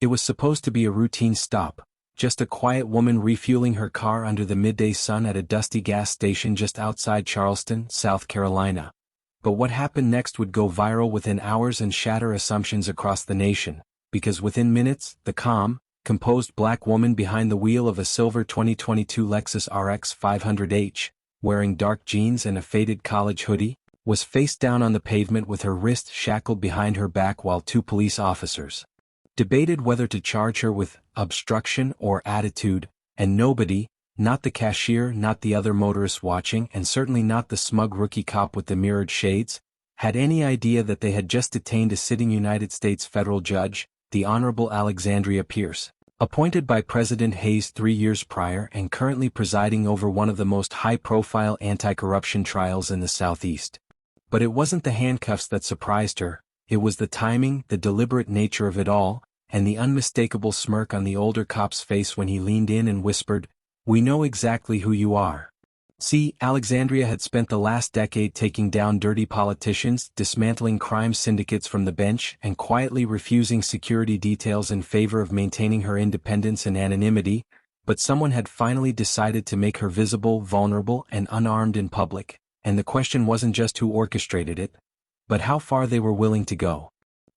It was supposed to be a routine stop, just a quiet woman refueling her car under the midday sun at a dusty gas station just outside Charleston, South Carolina. But what happened next would go viral within hours and shatter assumptions across the nation, because within minutes, the calm, composed black woman behind the wheel of a silver 2022 Lexus RX 500h, wearing dark jeans and a faded college hoodie, was face down on the pavement with her wrist shackled behind her back while two police officers debated whether to charge her with obstruction or attitude, and nobody, not the cashier, not the other motorists watching, and certainly not the smug rookie cop with the mirrored shades, had any idea that they had just detained a sitting United States federal judge, the Honorable Alexandria Pierce, appointed by President Hayes 3 years prior and currently presiding over one of the most high-profile anti-corruption trials in the Southeast. But it wasn't the handcuffs that surprised her, it was the timing, the deliberate nature of it all, and the unmistakable smirk on the older cop's face when he leaned in and whispered, "We know exactly who you are." See, Alexandria had spent the last decade taking down dirty politicians, dismantling crime syndicates from the bench, and quietly refusing security details in favor of maintaining her independence and anonymity, but someone had finally decided to make her visible, vulnerable, and unarmed in public, and the question wasn't just who orchestrated it, but how far they were willing to go.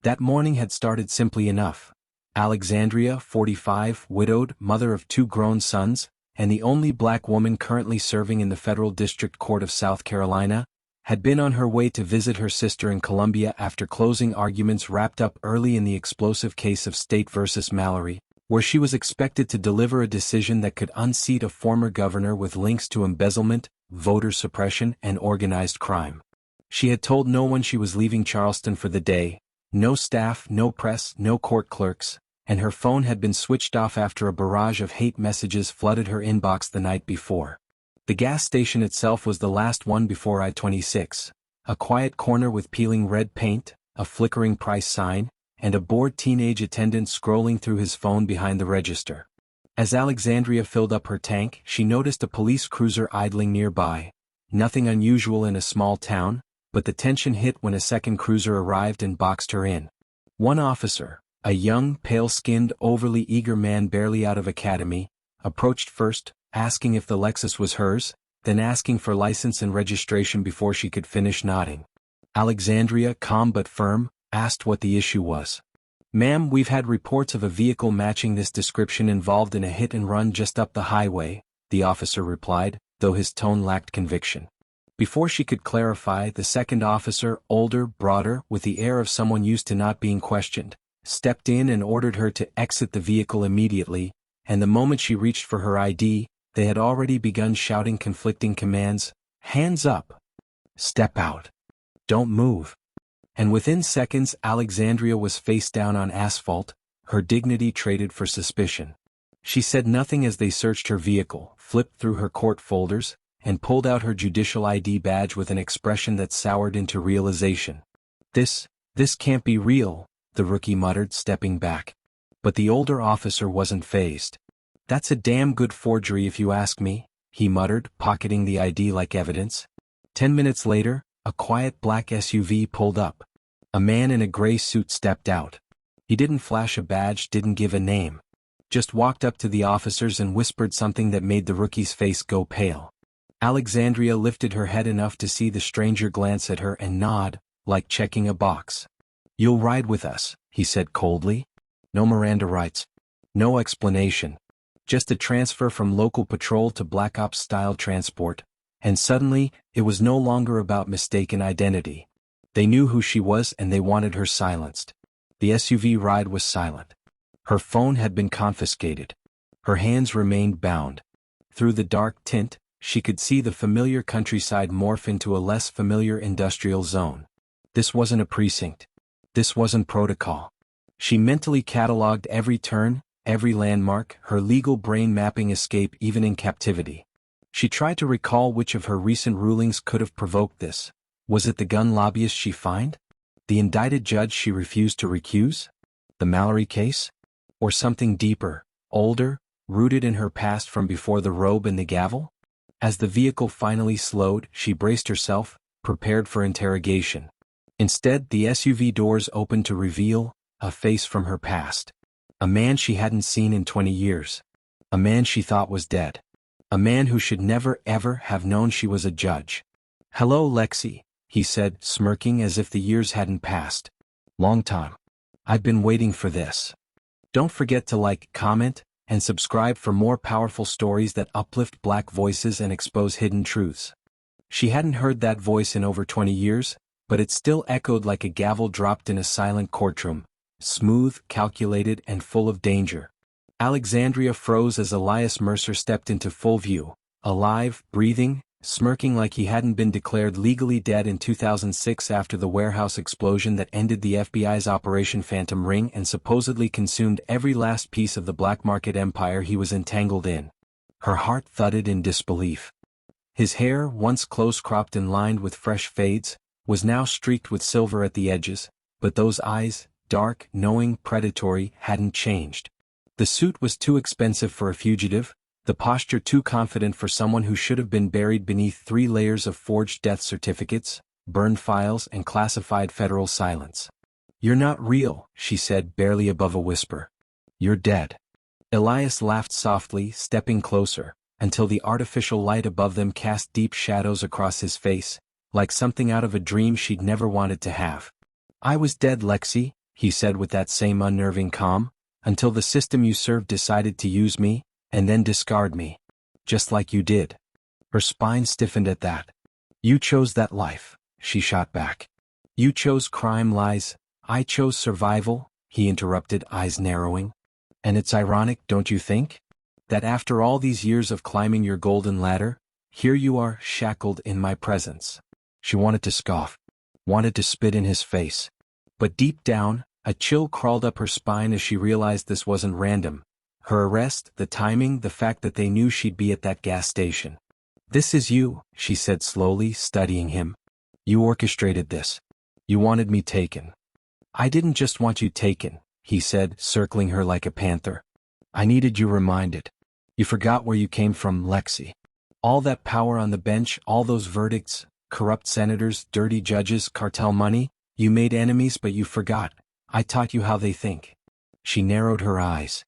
That morning had started simply enough. Alexandria, 45, widowed, mother of 2 grown sons, and the only black woman currently serving in the Federal District Court of South Carolina, had been on her way to visit her sister in Columbia after closing arguments wrapped up early in the explosive case of State versus Mallory, where she was expected to deliver a decision that could unseat a former governor with links to embezzlement, voter suppression, and organized crime. She had told no one she was leaving Charleston for the day, no staff, no press, no court clerks, and her phone had been switched off after a barrage of hate messages flooded her inbox the night before. The gas station itself was the last one before I-26, a quiet corner with peeling red paint, a flickering price sign, and a bored teenage attendant scrolling through his phone behind the register. As Alexandria filled up her tank, she noticed a police cruiser idling nearby. Nothing unusual in a small town, but the tension hit when a second cruiser arrived and boxed her in. One officer, a young, pale-skinned, overly eager man barely out of academy, approached first, asking if the Lexus was hers, then asking for license and registration before she could finish nodding. Alexandria, calm but firm, asked what the issue was. "Ma'am, we've had reports of a vehicle matching this description involved in a hit-and-run just up the highway," the officer replied, though his tone lacked conviction. Before she could clarify, the second officer, older, broader, with the air of someone used to not being questioned, stepped in and ordered her to exit the vehicle immediately, and the moment she reached for her ID, they had already begun shouting conflicting commands, "Hands up! Step out! Don't move!" And within seconds Alexandria was face down on asphalt, her dignity traded for suspicion. She said nothing as they searched her vehicle, flipped through her court folders, and pulled out her judicial ID badge with an expression that soured into realization. This can't be real," the rookie muttered, stepping back. But the older officer wasn't fazed. "That's a damn good forgery if you ask me," he muttered, pocketing the ID like evidence. 10 minutes later, a quiet black SUV pulled up. A man in a gray suit stepped out. He didn't flash a badge, didn't give a name. Just walked up to the officers and whispered something that made the rookie's face go pale. Alexandria lifted her head enough to see the stranger glance at her and nod, like checking a box. "You'll ride with us," he said coldly. "No Miranda rights. No explanation. Just a transfer from local patrol to Black Ops-style transport." And suddenly, it was no longer about mistaken identity. They knew who she was and they wanted her silenced. The SUV ride was silent. Her phone had been confiscated. Her hands remained bound. Through the dark tint, she could see the familiar countryside morph into a less familiar industrial zone. This wasn't a precinct. This wasn't protocol. She mentally cataloged every turn, every landmark, her legal brain mapping escape even in captivity. She tried to recall which of her recent rulings could have provoked this. Was it the gun lobbyist she fined? The indicted judge she refused to recuse? The Mallory case? Or something deeper, older, rooted in her past from before the robe and the gavel? As the vehicle finally slowed, she braced herself, prepared for interrogation. Instead, the SUV doors opened to reveal a face from her past. A man she hadn't seen in 20 years. A man she thought was dead. A man who should never ever have known she was a judge. "Hello, Lexi," he said, smirking as if the years hadn't passed. "Long time. I've been waiting for this." Don't forget to like, comment, and subscribe for more powerful stories that uplift Black voices and expose hidden truths. She hadn't heard that voice in over 20 years, but it still echoed like a gavel dropped in a silent courtroom, smooth, calculated, and full of danger. Alexandria froze as Elias Mercer stepped into full view, alive, breathing, smirking like he hadn't been declared legally dead in 2006 after the warehouse explosion that ended the FBI's Operation Phantom Ring and supposedly consumed every last piece of the black market empire he was entangled in. Her heart thudded in disbelief. His hair, once close-cropped and lined with fresh fades, was now streaked with silver at the edges, but those eyes, dark, knowing, predatory, hadn't changed. The suit was too expensive for a fugitive, the posture too confident for someone who should have been buried beneath 3 layers of forged death certificates, burned files, and classified federal silence. "You're not real," she said, barely above a whisper. "You're dead." Elias laughed softly, stepping closer, until the artificial light above them cast deep shadows across his face, like something out of a dream she'd never wanted to have. "I was dead, Lexi," he said with that same unnerving calm, "until the system you served decided to use me, and then discard me. Just like you did." Her spine stiffened at that. "You chose that life," she shot back. "You chose crime, lies. I chose survival," he interrupted, eyes narrowing. "And it's ironic, don't you think? That after all these years of climbing your golden ladder, here you are, shackled in my presence." She wanted to scoff, wanted to spit in his face. But deep down, a chill crawled up her spine as she realized this wasn't random. Her arrest, the timing, the fact that they knew she'd be at that gas station. "This is you," she said slowly, studying him. "You orchestrated this. You wanted me taken." "I didn't just want you taken," he said, circling her like a panther. "I needed you reminded. You forgot where you came from, Lexi. All that power on the bench, all those verdicts, corrupt senators, dirty judges, cartel money, you made enemies but you forgot. I taught you how they think." She narrowed her eyes.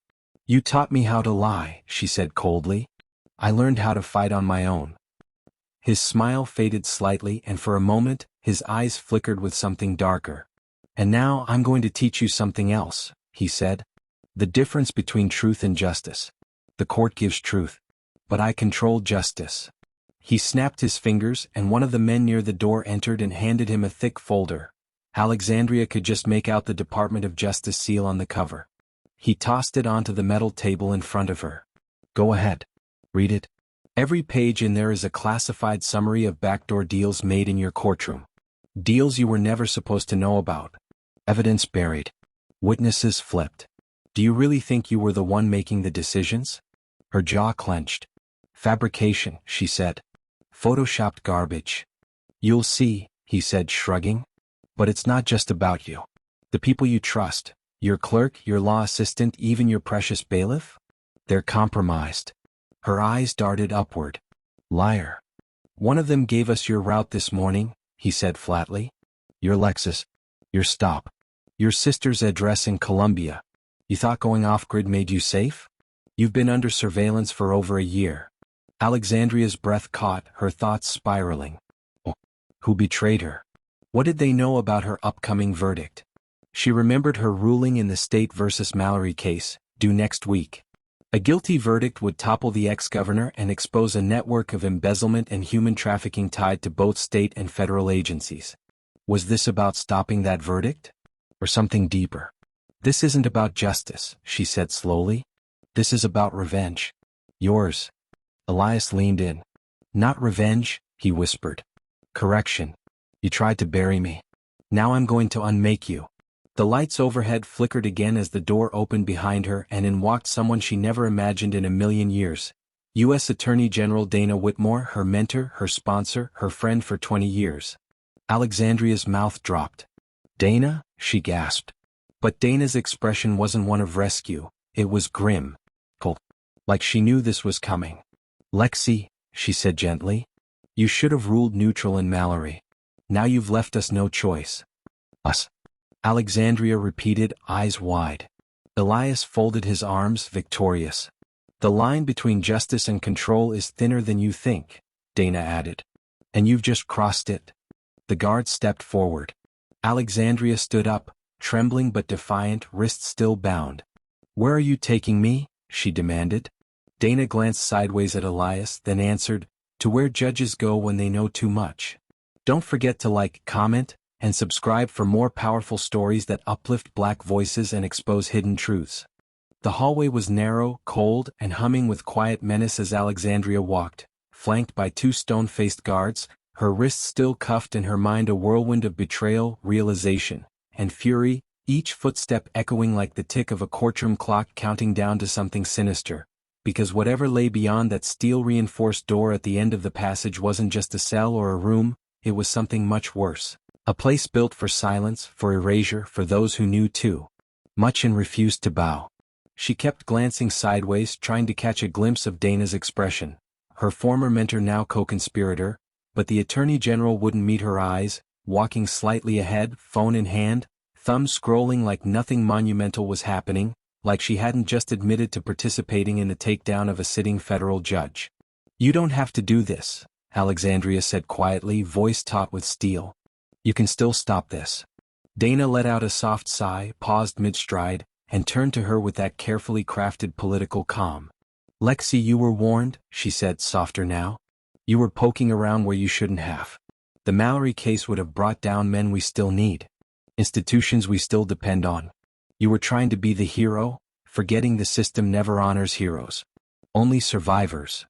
"You taught me how to lie," she said coldly. "I learned how to fight on my own." His smile faded slightly and for a moment, his eyes flickered with something darker. "And now I'm going to teach you something else," he said. "The difference between truth and justice. The court gives truth. But I control justice." He snapped his fingers and one of the men near the door entered and handed him a thick folder. Alexandria could just make out the Department of Justice seal on the cover. He tossed it onto the metal table in front of her. "Go ahead. Read it. Every page in there is a classified summary of backdoor deals made in your courtroom. Deals you were never supposed to know about. Evidence buried. Witnesses flipped. Do you really think you were the one making the decisions?" Her jaw clenched. "Fabrication," she said. "Photoshopped garbage." "You'll see," he said, shrugging. "But it's not just about you. The people you trust, your clerk, your law assistant, even your precious bailiff? They're compromised." Her eyes darted upward. "Liar. One of them gave us your route this morning," he said flatly. "Your Lexus. Your stop. Your sister's address in Colombia. You thought going off-grid made you safe? You've been under surveillance for over a year." Alexandria's breath caught, her thoughts spiraling. Oh, who betrayed her? What did they know about her upcoming verdict? She remembered her ruling in the State versus Mallory case, due next week. A guilty verdict would topple the ex-governor and expose a network of embezzlement and human trafficking tied to both state and federal agencies. Was this about stopping that verdict? Or something deeper? "This isn't about justice," she said slowly. "This is about revenge. Yours." Elias leaned in. "Not revenge," he whispered. "Correction. You tried to bury me. Now I'm going to unmake you." The lights overhead flickered again as the door opened behind her and in walked someone she never imagined in a million years. U.S. Attorney General Dana Whitmore, her mentor, her sponsor, her friend for 20 years. Alexandria's mouth dropped. "Dana?" she gasped. But Dana's expression wasn't one of rescue, it was grim. Cold. Like she knew this was coming. "Lexi," she said gently. "You should have ruled neutral in Mallory. Now you've left us no choice." "Us?" Alexandria repeated, eyes wide. Elias folded his arms, victorious. The line between justice and control is thinner than you think, Dana added. And you've just crossed it. The guard stepped forward. Alexandria stood up, trembling but defiant, wrists still bound. Where are you taking me? She demanded. Dana glanced sideways at Elias, then answered, to where judges go when they know too much. Don't forget to like, comment, and subscribe for more powerful stories that uplift Black voices and expose hidden truths. The hallway was narrow, cold, and humming with quiet menace as Alexandria walked, flanked by two stone-faced guards, her wrists still cuffed and her mind a whirlwind of betrayal, realization, and fury, each footstep echoing like the tick of a courtroom clock counting down to something sinister. Because whatever lay beyond that steel-reinforced door at the end of the passage wasn't just a cell or a room, it was something much worse. A place built for silence, for erasure, for those who knew too much and refused to bow. She kept glancing sideways, trying to catch a glimpse of Dana's expression, her former mentor now co-conspirator, but the Attorney General wouldn't meet her eyes, walking slightly ahead, phone in hand, thumb scrolling like nothing monumental was happening, like she hadn't just admitted to participating in the takedown of a sitting federal judge. You don't have to do this, Alexandria said quietly, voice taut with steel. You can still stop this. Dana let out a soft sigh, paused mid-stride, and turned to her with that carefully crafted political calm. Lexi, you were warned, she said, softer now. You were poking around where you shouldn't have. The Mallory case would have brought down men we still need. Institutions we still depend on. You were trying to be the hero, forgetting the system never honors heroes. Only survivors.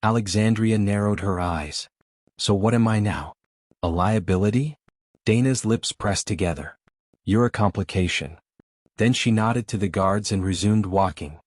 Alexandria narrowed her eyes. So what am I now? A liability? Dana's lips pressed together. You're a complication. Then she nodded to the guards and resumed walking.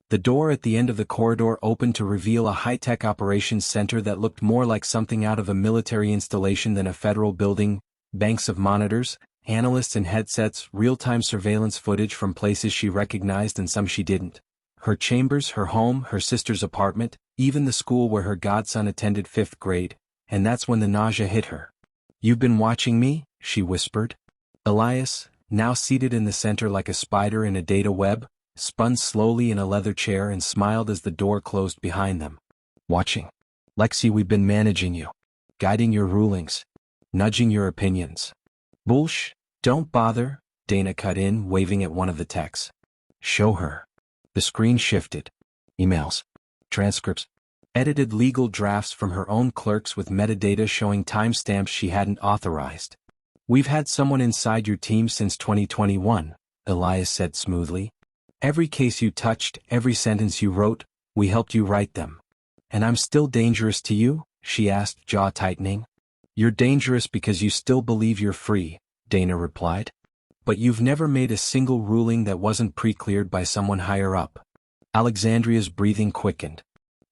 The door at the end of the corridor opened to reveal a high-tech operations center that looked more like something out of a military installation than a federal building, banks of monitors, analysts and headsets, real-time surveillance footage from places she recognized and some she didn't. Her chambers, her home, her sister's apartment, even the school where her godson attended 5th grade, and that's when the nausea hit her. You've been watching me? She whispered. Elias, now seated in the center like a spider in a data web, spun slowly in a leather chair and smiled as the door closed behind them. Watching. Lexi, we've been managing you. Guiding your rulings. Nudging your opinions. Bullsh, don't bother, Dana cut in, waving at one of the techs. Show her. The screen shifted. Emails. Transcripts. Edited legal drafts from her own clerks with metadata showing timestamps she hadn't authorized. We've had someone inside your team since 2021, Elias said smoothly. Every case you touched, every sentence you wrote, we helped you write them. And I'm still dangerous to you? She asked, jaw tightening. You're dangerous because you still believe you're free, Dana replied. But you've never made a single ruling that wasn't pre-cleared by someone higher up. Alexandria's breathing quickened.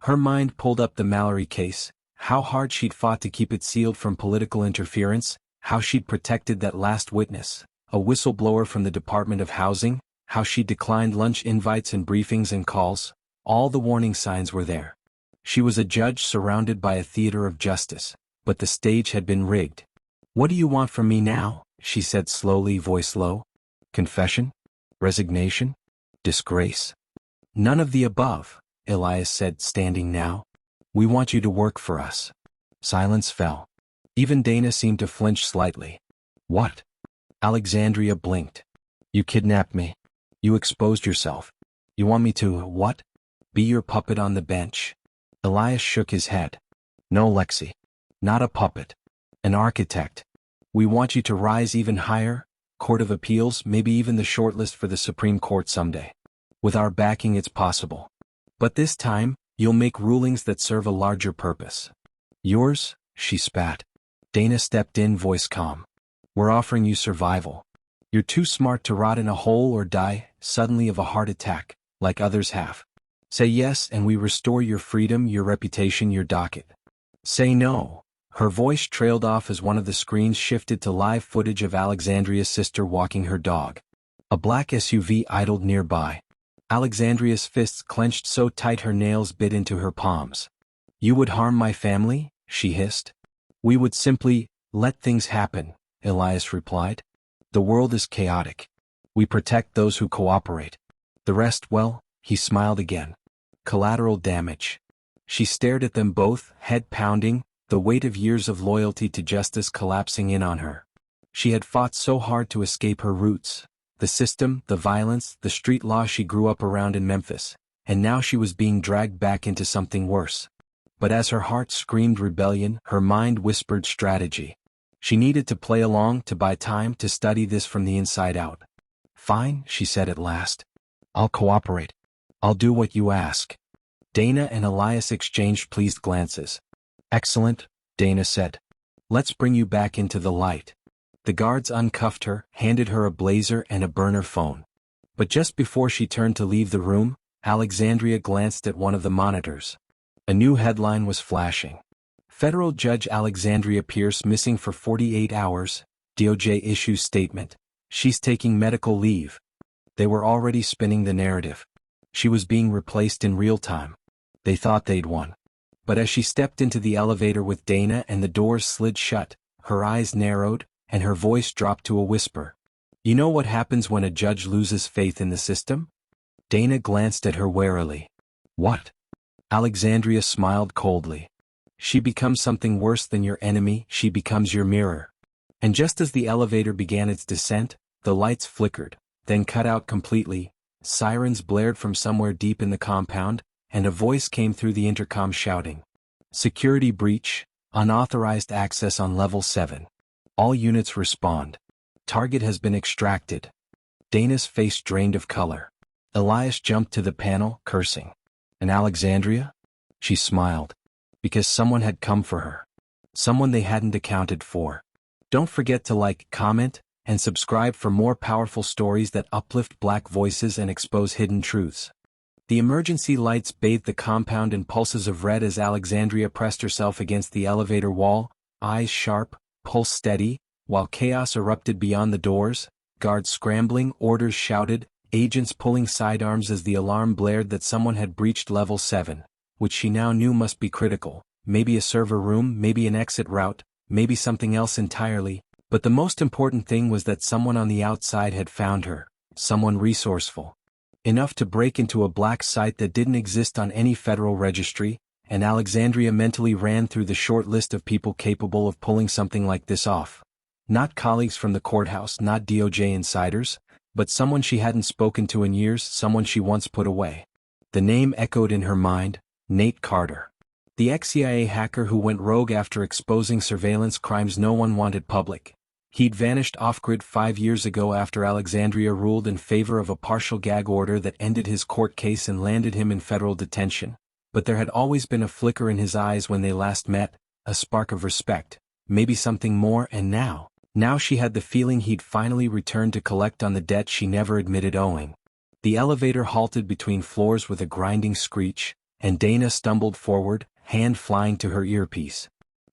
Her mind pulled up the Mallory case, how hard she'd fought to keep it sealed from political interference, how she'd protected that last witness, a whistleblower from the Department of Housing, how she'd declined lunch invites and briefings and calls. All the warning signs were there. She was a judge surrounded by a theater of justice, but the stage had been rigged. What do you want from me now? She said slowly, voice low. Confession? Resignation? Disgrace? None of the above, Elias said, standing now. We want you to work for us. Silence fell. Even Dana seemed to flinch slightly. What? Alexandria blinked. You kidnapped me. You exposed yourself. You want me to, what? Be your puppet on the bench? Elias shook his head. No, Lexi. Not a puppet. An architect. We want you to rise even higher, Court of Appeals, maybe even the shortlist for the Supreme Court someday. With our backing it's possible. But this time, you'll make rulings that serve a larger purpose. Yours? She spat. Dana stepped in, voice calm. We're offering you survival. You're too smart to rot in a hole or die, suddenly of a heart attack, like others have. Say yes and we restore your freedom, your reputation, your docket. Say no. Her voice trailed off as one of the screens shifted to live footage of Alexandria's sister walking her dog. A black SUV idled nearby. Alexandria's fists clenched so tight her nails bit into her palms. You would harm my family? She hissed. We would simply let things happen, Elias replied. The world is chaotic. We protect those who cooperate. The rest, well, he smiled again. Collateral damage. She stared at them both, head pounding, the weight of years of loyalty to justice collapsing in on her. She had fought so hard to escape her roots, the system, the violence, the street law she grew up around in Memphis, and now she was being dragged back into something worse. But as her heart screamed rebellion, her mind whispered strategy. She needed to play along, to buy time, to study this from the inside out. "Fine," she said at last. "I'll cooperate. I'll do what you ask." Dana and Elias exchanged pleased glances. "Excellent," Dana said. "Let's bring you back into the light." The guards uncuffed her, handed her a blazer and a burner phone. But just before she turned to leave the room, Alexandria glanced at one of the monitors. A new headline was flashing. Federal Judge Alexandria Pierce missing for 48 hours, DOJ issues statement. She's taking medical leave. They were already spinning the narrative. She was being replaced in real time. They thought they'd won. But as she stepped into the elevator with Dana and the doors slid shut, her eyes narrowed, and her voice dropped to a whisper. "You know what happens when a judge loses faith in the system?" Dana glanced at her warily. "What?" Alexandria smiled coldly. "She becomes something worse than your enemy, she becomes your mirror." And just as the elevator began its descent, the lights flickered, then cut out completely, sirens blared from somewhere deep in the compound, and a voice came through the intercom shouting, "Security breach, unauthorized access on level 7. All units respond. Target has been extracted." Dana's face drained of color. Elias jumped to the panel, cursing. "And Alexandria?" She smiled. Because someone had come for her. Someone they hadn't accounted for. Don't forget to like, comment, and subscribe for more powerful stories that uplift Black voices and expose hidden truths. The emergency lights bathed the compound in pulses of red as Alexandria pressed herself against the elevator wall, eyes sharp, pulse steady, while chaos erupted beyond the doors, guards scrambling, orders shouted, agents pulling sidearms as the alarm blared that someone had breached level 7, which she now knew must be critical, maybe a server room, maybe an exit route, maybe something else entirely, but the most important thing was that someone on the outside had found her, someone resourceful. Enough to break into a Black site that didn't exist on any federal registry, and Alexandria mentally ran through the short list of people capable of pulling something like this off. Not colleagues from the courthouse, not DOJ insiders, but someone she hadn't spoken to in years, someone she once put away. The name echoed in her mind, Nate Carter. The ex-CIA hacker who went rogue after exposing surveillance crimes no one wanted public. He'd vanished off-grid 5 years ago after Alexandria ruled in favor of a partial gag order that ended his court case and landed him in federal detention. But there had always been a flicker in his eyes when they last met, a spark of respect, maybe something more, and now she had the feeling he'd finally returned to collect on the debt she never admitted owing. The elevator halted between floors with a grinding screech, and Dana stumbled forward, hand flying to her earpiece.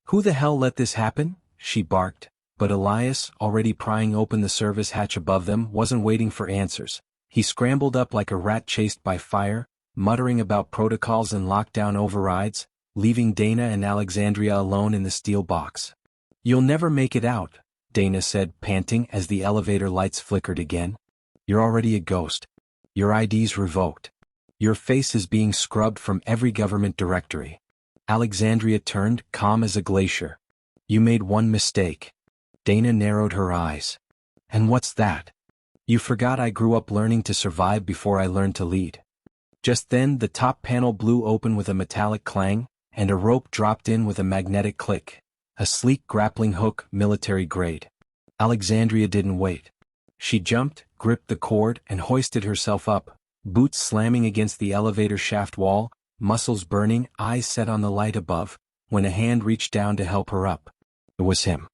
"Who the hell let this happen?" she barked. But Elias, already prying open the service hatch above them, wasn't waiting for answers. He scrambled up like a rat chased by fire, muttering about protocols and lockdown overrides, leaving Dana and Alexandria alone in the steel box. "You'll never make it out," Dana said, panting as the elevator lights flickered again. "You're already a ghost. Your ID's revoked. Your face is being scrubbed from every government directory." Alexandria turned, calm as a glacier. "You made one mistake." Dana narrowed her eyes. "And what's that?" "You forgot I grew up learning to survive before I learned to lead." Just then the top panel blew open with a metallic clang, and a rope dropped in with a magnetic click. A sleek grappling hook, military grade. Alexandria didn't wait. She jumped, gripped the cord, and hoisted herself up, boots slamming against the elevator shaft wall, muscles burning, eyes set on the light above, when a hand reached down to help her up. It was him.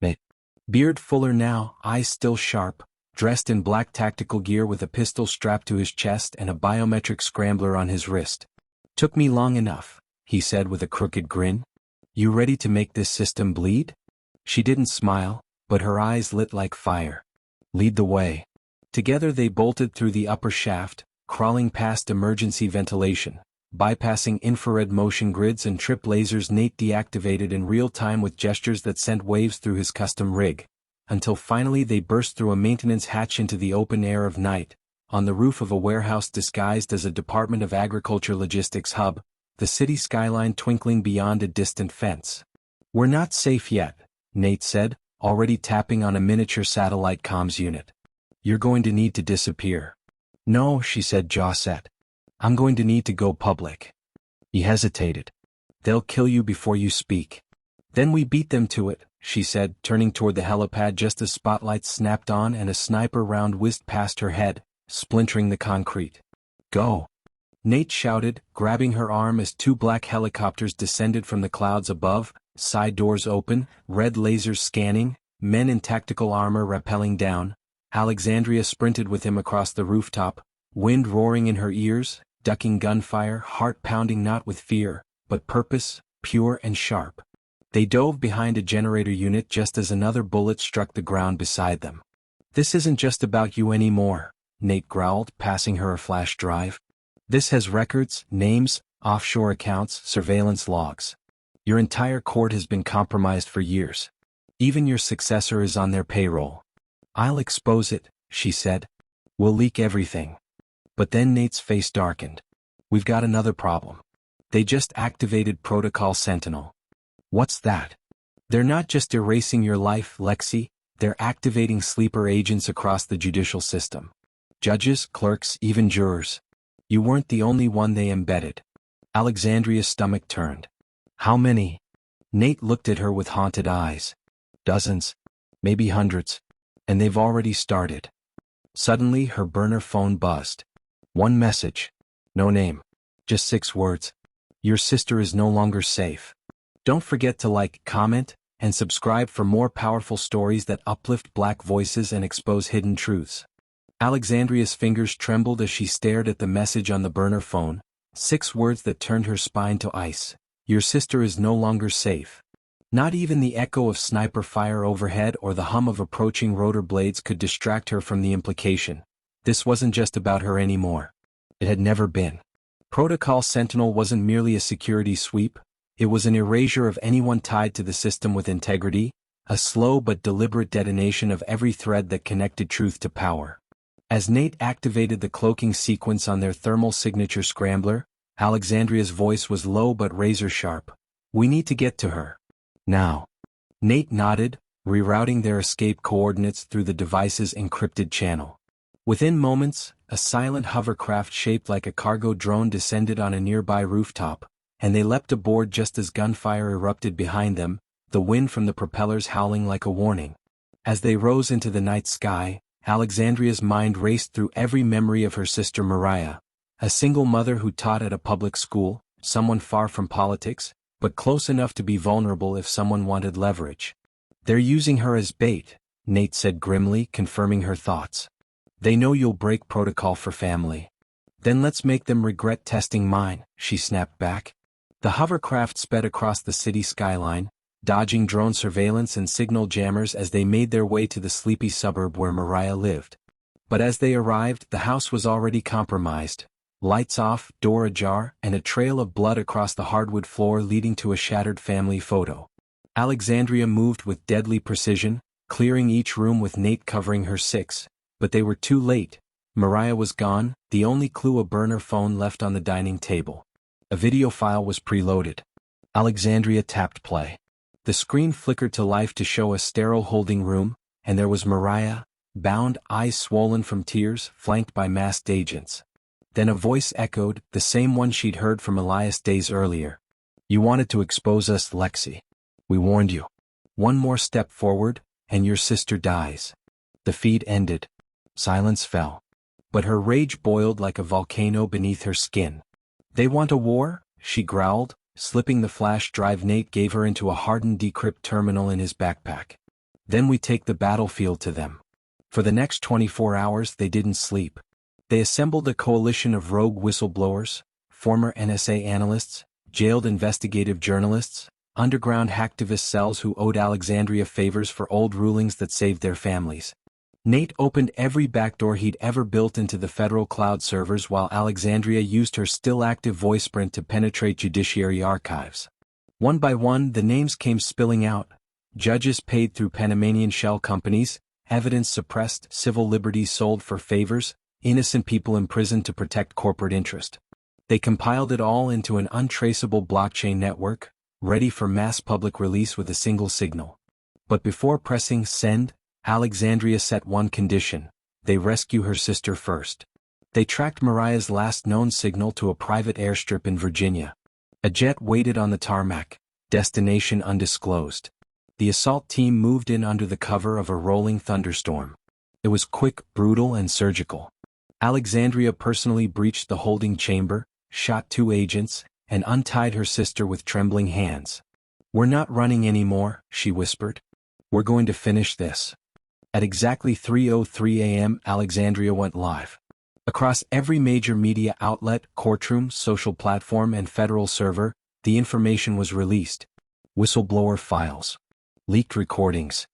Nate. Beard fuller now, eyes still sharp, dressed in black tactical gear with a pistol strapped to his chest and a biometric scrambler on his wrist. "Took me long enough," he said with a crooked grin. "You ready to make this system bleed?" She didn't smile, but her eyes lit like fire. "Lead the way." Together they bolted through the upper shaft, crawling past emergency ventilation, bypassing infrared motion grids and trip lasers Nate deactivated in real time with gestures that sent waves through his custom rig, until finally they burst through a maintenance hatch into the open air of night, on the roof of a warehouse disguised as a Department of Agriculture logistics hub, the city skyline twinkling beyond a distant fence. "We're not safe yet," Nate said, already tapping on a miniature satellite comms unit. "You're going to need to disappear." "No," she said, jaw set. "I'm going to need to go public." He hesitated. "They'll kill you before you speak." "Then we beat them to it," she said, turning toward the helipad just as spotlights snapped on and a sniper round whizzed past her head, splintering the concrete. "Go!" Nate shouted, grabbing her arm as two black helicopters descended from the clouds above, side doors open, red lasers scanning, men in tactical armor rappelling down. Alexandria sprinted with him across the rooftop, wind roaring in her ears, ducking gunfire, heart pounding not with fear, but purpose, pure and sharp. They dove behind a generator unit just as another bullet struck the ground beside them. "This isn't just about you anymore," Nate growled, passing her a flash drive. "This has records, names, offshore accounts, surveillance logs. Your entire court has been compromised for years. Even your successor is on their payroll." "I'll expose it," she said. "We'll leak everything." But then Nate's face darkened. "We've got another problem. They just activated Protocol Sentinel." "What's that?" "They're not just erasing your life, Lexi, they're activating sleeper agents across the judicial system. Judges, clerks, even jurors. You weren't the only one they embedded." Alexandria's stomach turned. "How many?" Nate looked at her with haunted eyes. "Dozens. Maybe hundreds. And they've already started." Suddenly her burner phone buzzed. One message. No name. Just 6 words. "Your sister is no longer safe. Don't forget to like, comment, and subscribe for more powerful stories that uplift Black voices and expose hidden truths." Alexandria's fingers trembled as she stared at the message on the burner phone, 6 words that turned her spine to ice. Your sister is no longer safe. Not even the echo of sniper fire overhead or the hum of approaching rotor blades could distract her from the implication. This wasn't just about her anymore. It had never been. Protocol Sentinel wasn't merely a security sweep, it was an erasure of anyone tied to the system with integrity, a slow but deliberate detonation of every thread that connected truth to power. As Nate activated the cloaking sequence on their thermal signature scrambler, Alexandria's voice was low but razor-sharp. "We need to get to her. Now." Nate nodded, rerouting their escape coordinates through the device's encrypted channel. Within moments, a silent hovercraft shaped like a cargo drone descended on a nearby rooftop, and they leapt aboard just as gunfire erupted behind them, the wind from the propellers howling like a warning. As they rose into the night sky, Alexandria's mind raced through every memory of her sister Mariah, a single mother who taught at a public school, someone far from politics, but close enough to be vulnerable if someone wanted leverage. "They're using her as bait," Nate said grimly, confirming her thoughts. "They know you'll break protocol for family." "Then let's make them regret testing mine," she snapped back. The hovercraft sped across the city skyline, dodging drone surveillance and signal jammers as they made their way to the sleepy suburb where Mariah lived. But as they arrived, the house was already compromised. Lights off, door ajar, and a trail of blood across the hardwood floor leading to a shattered family photo. Alexandria moved with deadly precision, clearing each room with Nate covering her 6, but they were too late. Mariah was gone, the only clue a burner phone left on the dining table. A video file was preloaded. Alexandria tapped play. The screen flickered to life to show a sterile holding room, and there was Mariah, bound, eyes swollen from tears, flanked by masked agents. Then a voice echoed, the same one she'd heard from Elias days earlier. "You wanted to expose us, Lexi. We warned you. One more step forward, and your sister dies." The feed ended. Silence fell. But her rage boiled like a volcano beneath her skin. "They want a war?" she growled, slipping the flash drive Nate gave her into a hardened decrypt terminal in his backpack. "Then we take the battlefield to them." For the next 24 hours they didn't sleep. They assembled a coalition of rogue whistleblowers, former NSA analysts, jailed investigative journalists, underground hacktivist cells who owed Alexandria favors for old rulings that saved their families. Nate opened every backdoor he'd ever built into the federal cloud servers while Alexandria used her still-active voice sprint to penetrate judiciary archives. One by one, the names came spilling out. Judges paid through Panamanian shell companies, evidence suppressed, civil liberties sold for favors, innocent people imprisoned to protect corporate interest. They compiled it all into an untraceable blockchain network, ready for mass public release with a single signal. But before pressing send, Alexandria set one condition: they rescue her sister first. They tracked Mariah's last known signal to a private airstrip in Virginia. A jet waited on the tarmac, destination undisclosed. The assault team moved in under the cover of a rolling thunderstorm. It was quick, brutal, and surgical. Alexandria personally breached the holding chamber, shot 2 agents, and untied her sister with trembling hands. "We're not running anymore," she whispered. "We're going to finish this." At exactly 3:03 a.m., Alexandria went live. Across every major media outlet, courtroom, social platform, and federal server, the information was released. Whistleblower files, leaked recordings,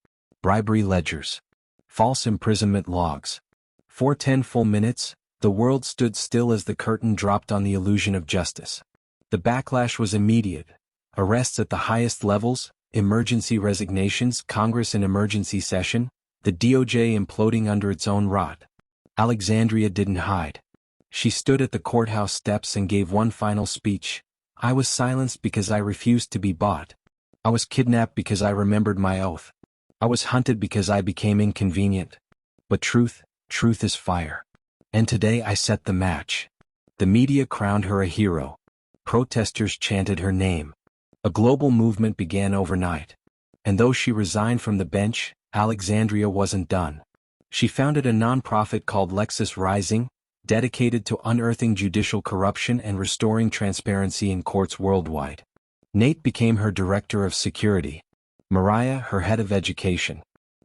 bribery ledgers, false imprisonment logs. For 10 full minutes, the world stood still as the curtain dropped on the illusion of justice. The backlash was immediate. Arrests at the highest levels, emergency resignations, Congress in emergency session, the DOJ imploding under its own rot. Alexandria didn't hide. She stood at the courthouse steps and gave one final speech. "I was silenced because I refused to be bought. I was kidnapped because I remembered my oath. I was hunted because I became inconvenient. But truth is fire. And today I set the match." The media crowned her a hero. Protesters chanted her name. A global movement began overnight. And though she resigned from the bench, Alexandria wasn't done. She founded a nonprofit called Lexus Rising, dedicated to unearthing judicial corruption and restoring transparency in courts worldwide. Nate became her director of security. Mariah, her head of education.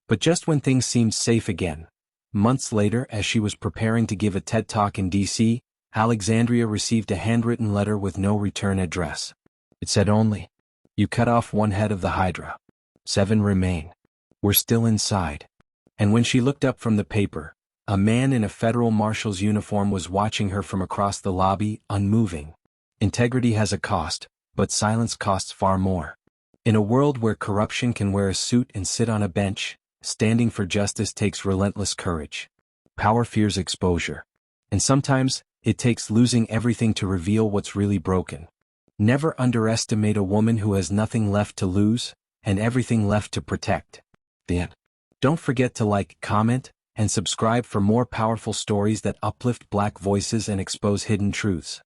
But just when things seemed safe again, months later, as she was preparing to give a TED Talk in D.C., Alexandria received a handwritten letter with no return address. It said only, "You cut off one head of the Hydra. 7 remain. We're still inside." And when she looked up from the paper, a man in a federal marshal's uniform was watching her from across the lobby, unmoving. Integrity has a cost, but silence costs far more. In a world where corruption can wear a suit and sit on a bench, standing for justice takes relentless courage. Power fears exposure. And sometimes, it takes losing everything to reveal what's really broken. Never underestimate a woman who has nothing left to lose, and everything left to protect. The end. Don't forget to like, comment, and subscribe for more powerful stories that uplift Black voices and expose hidden truths.